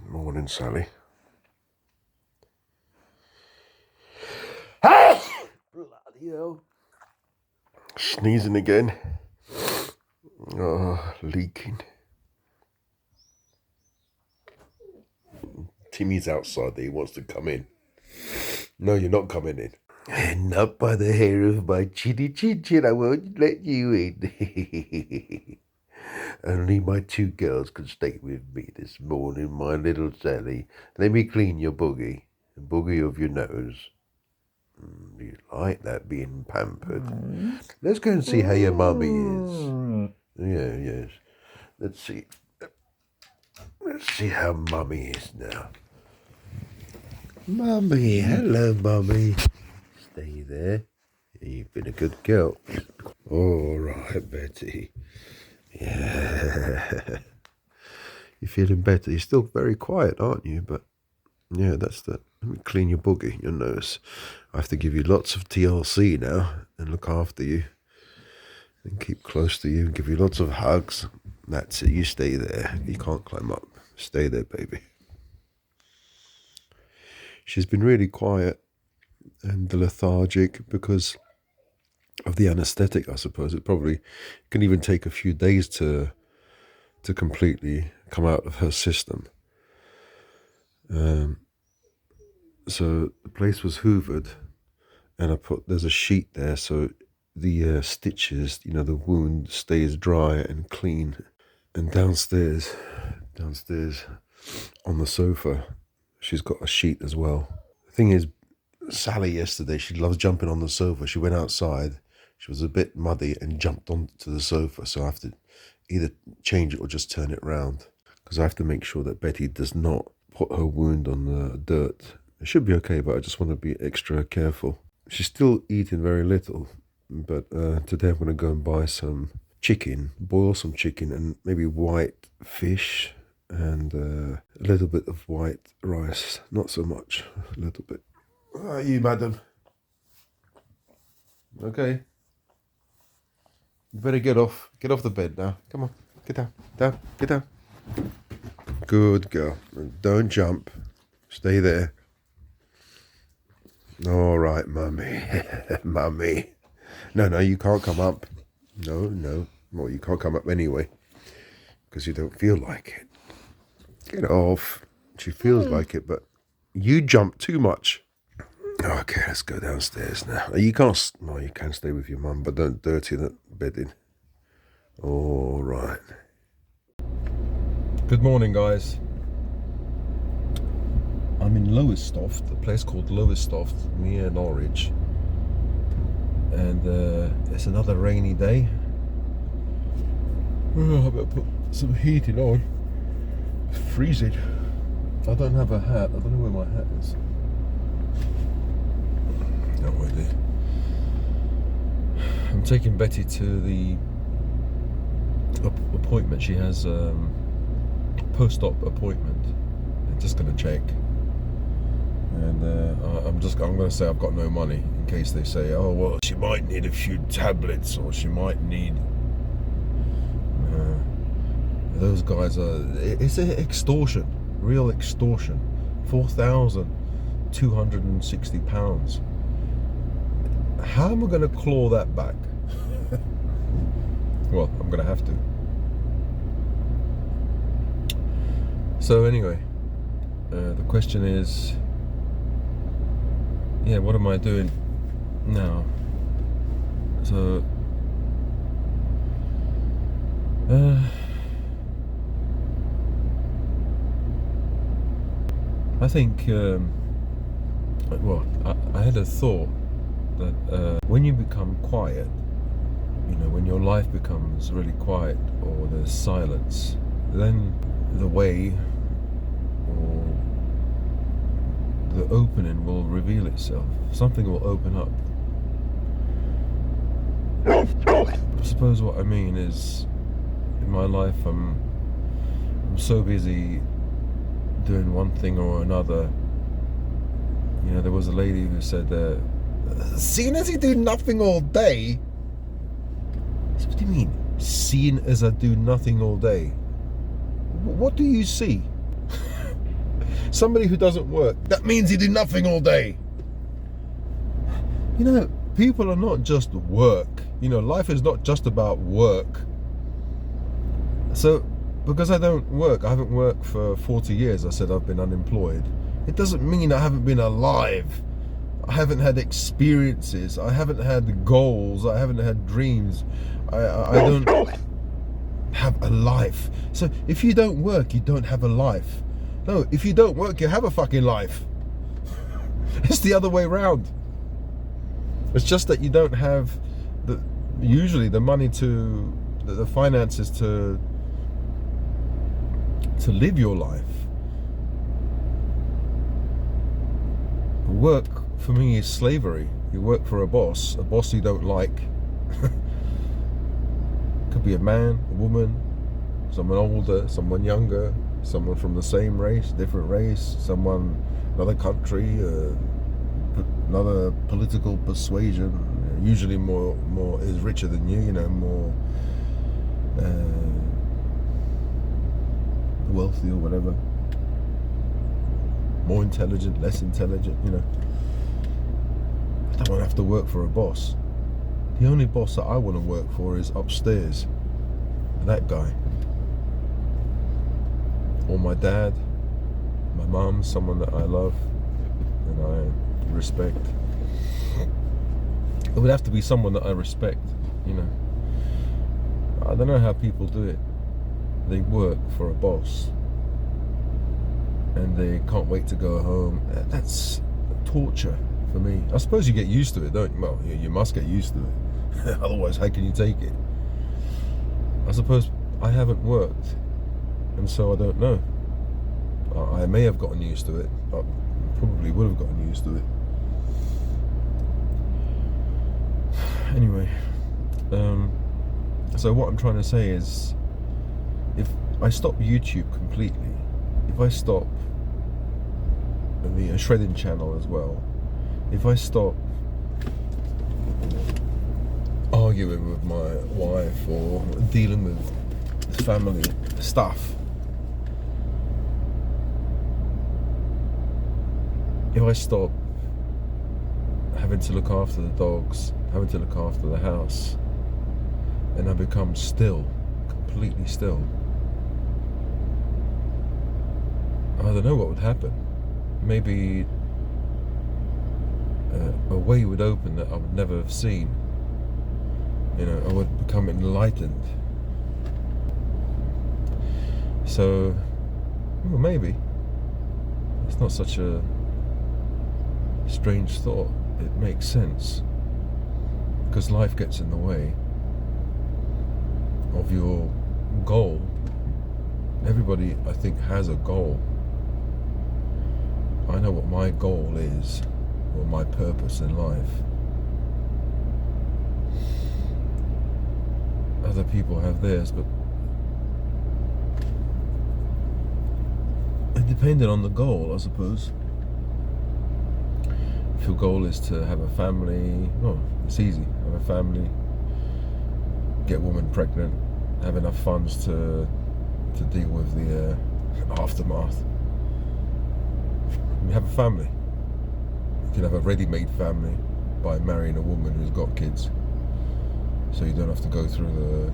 Morning, Sally. Bloody hell. Sneezing again. Oh, leaking. Timmy's outside there. He wants to come in. No, you're not coming in. Not by the hair of my chinny chin chin. I won't let you in. Only my two girls can stay with me this morning, my little Sally. Let me clean your boogie. The boogie of your nose. You like that being pampered. Let's go and see how your mummy is. Yeah, yes. Let's see. Let's see how mummy is now. Mummy, hello, mummy. Stay there. You've been a good girl. All right, Betty. Yeah. You're feeling better. You're still very quiet, aren't you? But yeah, that's the. Let me clean your boogie, your nose. I have to give you lots of TLC now and look after you and keep close to you and give you lots of hugs. That's it. You stay there. You can't climb up. Stay there, baby. She's been really quiet and lethargic because of the anesthetic, I suppose. It probably can even take a few days to completely come out of her system. So the place was hoovered, and there's a sheet there, so the stitches, the wound stays dry and clean. And downstairs on the sofa, she's got a sheet as well. The thing is, Sally yesterday, she loves jumping on the sofa. She went outside, she was a bit muddy and jumped onto the sofa, so I have to either change it or just turn it round, because I have to make sure that Betty does not put her wound on the dirt. It should be okay, but I just want to be extra careful. She's still eating very little, but today I'm going to go and buy some chicken, boil some chicken and maybe white fish and a little bit of white rice. Not so much, a little bit. How are you, madam? Okay. You better get off the bed now. Come on, get down. Good girl. Don't jump. Stay there. All right, mummy. Mummy. No, you can't come up. No. Well, you can't come up anyway, because you don't feel like it. Get off. She feels like it, but you jump too much. Okay, let's go downstairs now. You can stay with your mum, but don't dirty that bedding. All right. Good morning, guys. I'm in Lowestoft, a place called Lowestoft near Norwich, and it's another rainy day. I better put some heating on. It's freezing. I don't have a hat. I don't know where my hat is. No idea. I'm taking Betty to the appointment. She has a post-op appointment. I'm just going to check. And I'm going to say I've got no money in case they say, oh, well, she might need a few tablets or she might need... those guys it's extortion, real extortion. £4,260. How am I going to claw that back? Well, I'm going to have to. So anyway, the question is, what am I doing now? So, I think, I had a thought that when you become quiet, when your life becomes really quiet or there's silence, then the way or the opening will reveal itself. Something will open up. I suppose what I mean is, in my life I'm so busy doing one thing or another. There was a lady who said, seeing as you do nothing all day. So what do you mean, seeing as I do nothing all day? what do you see? Somebody who doesn't work, that means he did nothing all day. You know, people are not just work. You know, life is not just about work. So, because I don't work, I haven't worked for 40 years, I said I've been unemployed. It doesn't mean I haven't been alive. I haven't had experiences. I haven't had goals. I haven't had dreams. I don't have a life. So if you don't work, you don't have a life. No, if you don't work, you have a fucking life. It's the other way around. It's just that you don't have usually the money the finances to live your life. Work for me is slavery. You work for a boss you don't like. Could be a man, a woman, someone older, someone younger, someone from the same race, different race, someone, another country, another political persuasion, usually more is richer than you, you know, more wealthy or whatever, more intelligent, less intelligent, you know. I don't want to have to work for a boss. The only boss that I want to work for is upstairs, that guy, or my dad, my mum, someone that I love and I respect. It would have to be someone that I respect, you know. I don't know how people do it. They work for a boss and they can't wait to go home. That's torture for me. I suppose you get used to it, don't you? Well, you must get used to it. Otherwise, how can you take it? I suppose I haven't worked, and so I don't know. I may have gotten used to it. I probably would have gotten used to it. Anyway, so what I'm trying to say is, if I stop YouTube completely, if I stop the shredding channel as well, if I stop arguing with my wife or dealing with family stuff, if I stop having to look after the dogs, having to look after the house, and I become still, completely still, I don't know what would happen. Maybe a way would open that I would never have seen. You know, I would become enlightened. So, well, maybe it's not such a strange thought. It makes sense, because life gets in the way of your goal. Everybody, I think, has a goal. I know what my goal is, or my purpose in life. Other people have theirs, but it depended on the goal, I suppose. If your goal is to have a family, well, it's easy. Have a family, get a woman pregnant, have enough funds to deal with the aftermath. You have a family. You can have a ready-made family by marrying a woman who's got kids. So you don't have to go through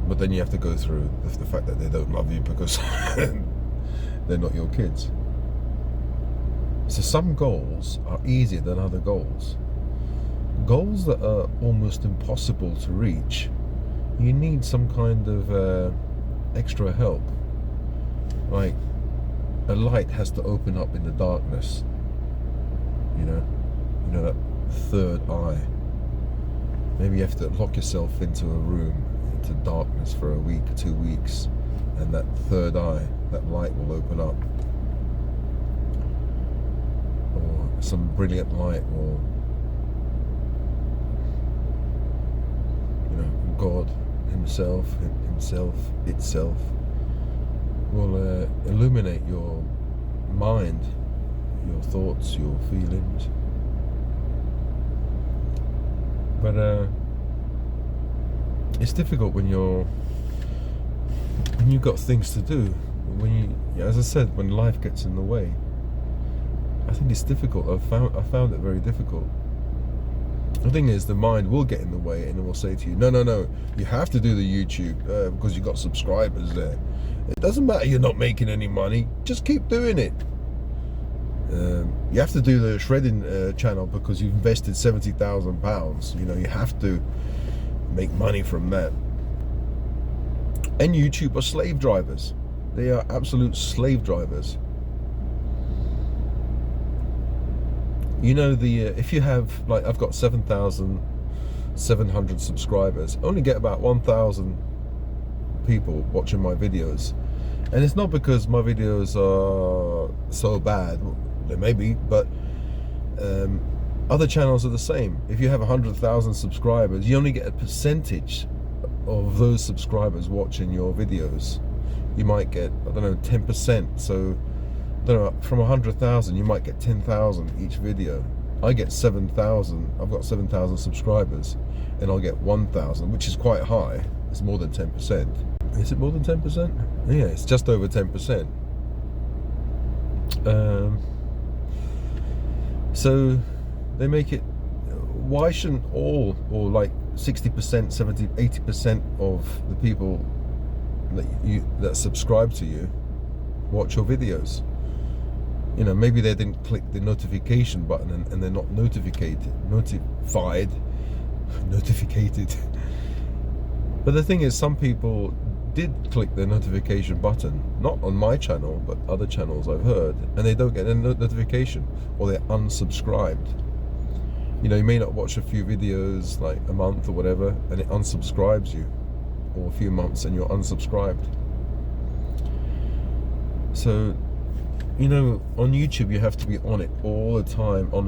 but then you have to go through the fact that they don't love you because they're not your kids. So some goals are easier than other goals. Goals that are almost impossible to reach, you need some kind of extra help. Like, a light has to open up in the darkness. You know that third eye. Maybe you have to lock yourself into a room, into darkness for a week, 2 weeks, and that third eye, that light will open up. Or some brilliant light, or God himself, itself will illuminate your mind, your thoughts, your feelings. But it's difficult when you're when you've got things to do, as I said, when life gets in the way, I think it's difficult. I found it very difficult. The thing is, the mind will get in the way and it will say to you, no, you have to do the YouTube because you've got subscribers there. It doesn't matter you're not making any money, just keep doing it. You have to do the shredding channel because you've invested £70,000. You know, you have to make money from that. And YouTube are slave drivers. They are absolute slave drivers. You know, if you have, like, I've got 7,700 subscribers, I only get about 1,000 people watching my videos. And it's not because my videos are so bad. They may be, but other channels are the same. If you have 100,000 subscribers, you only get a percentage of those subscribers watching your videos. You might get, I don't know, 10%. So, I don't know, from 100,000, you might get 10,000 each video. I get 7,000. I've got 7,000 subscribers, and I'll get 1,000, which is quite high. It's more than 10%. Is it more than 10%? Yeah, it's just over 10%. So they make it, why shouldn't all, or like 60%, 70, 80% of the people that subscribe to you watch your videos? You know, maybe they didn't click the notification button and they're not notified. But the thing is, some people did click the notification button, not on my channel, but other channels I've heard, and they don't get a notification, or they're unsubscribed. You know, you may not watch a few videos, like a month or whatever, and it unsubscribes you, or a few months and you're unsubscribed. So, you know, on YouTube you have to be on it all the time, and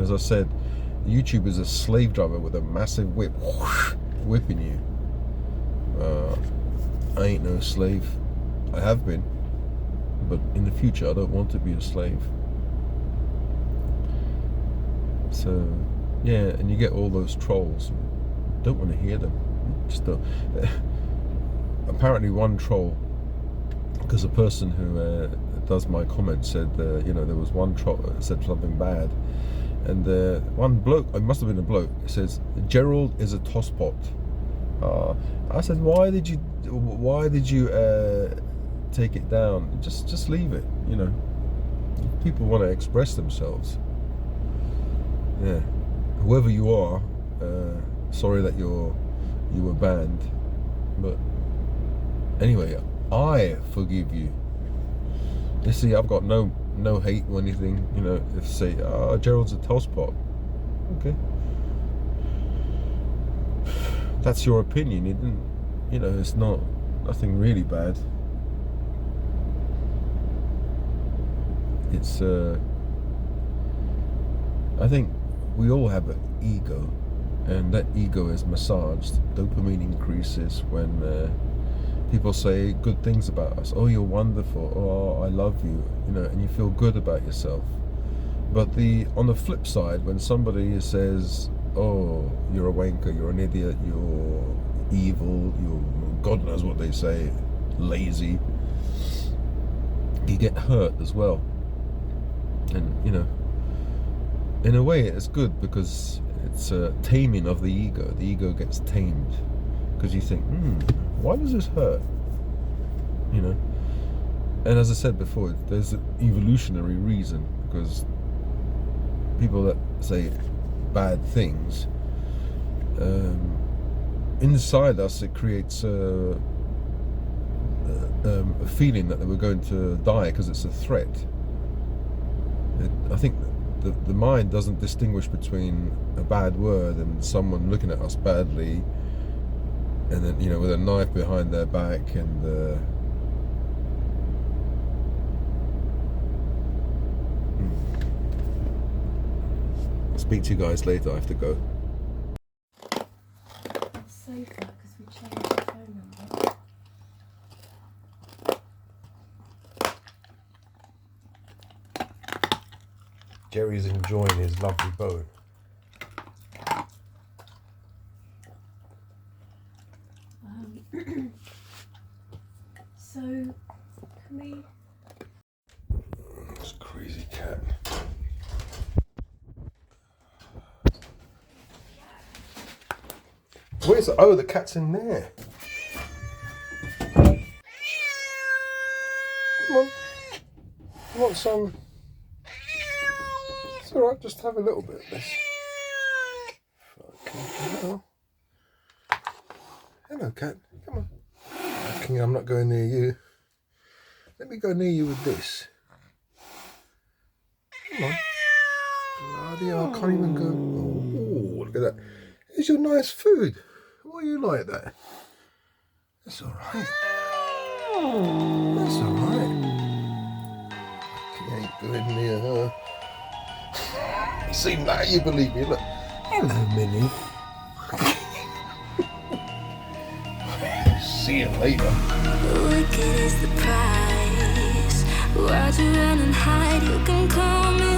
as I said, YouTube is a slave driver with a massive whip, whipping you. I ain't no slave. I have been, but in the future I don't want to be a slave. So yeah, and you get all those trolls. Don't want to hear them. Just don't. Apparently one troll, because a person who does my comments said, you know, there was one troll that said something bad, and one bloke, it must have been a bloke, says Gerald is a tosspot. I said, why did you take it down? Just leave it. You know, if people want to express themselves. Yeah, whoever you are, sorry that you were banned, but anyway, I forgive you. You see, I've got no hate or anything. You know, if say, Gerald's a tosspot, okay, that's your opinion. It didn't, you know, it's nothing really bad. It's I think we all have an ego, and that ego is massaged. Dopamine increases when people say good things about us. Oh, you're wonderful. Oh, I love you. You know, and you feel good about yourself. But on the flip side, when somebody says, oh, you're a wanker, you're an idiot, you're evil, you're God knows what they say, lazy, you get hurt as well. And you know, in a way it's good, because it's a taming of the ego. The ego gets tamed, because you think, why does this hurt? You know, and as I said before, there's an evolutionary reason, because people that say bad things, inside us it creates a feeling that we're going to die because it's a threat. I think the mind doesn't distinguish between a bad word and someone looking at us badly, and then, you know, with a knife behind their back, and I'll speak to you guys later. I have to go. Sofa, because we changed the phone number. Jerry's enjoying his lovely bone. So, can we... This crazy cat. Where's the... Oh, the cat's in there. Come on. You want some? It's alright, just have a little bit of this. Fucking hell. Hello, cat. Come on. King, I'm not going near you. Let me go near you with this. Come on. Bloody hell, I can't even go. Oh, look at that. Here's your nice food. Why are you like that? That's alright. That's alright. He ain't going near her. See, now you believe me. Look. Hello, Minnie. See you later. Wicked is the price. Why'd you run and hide? You can call me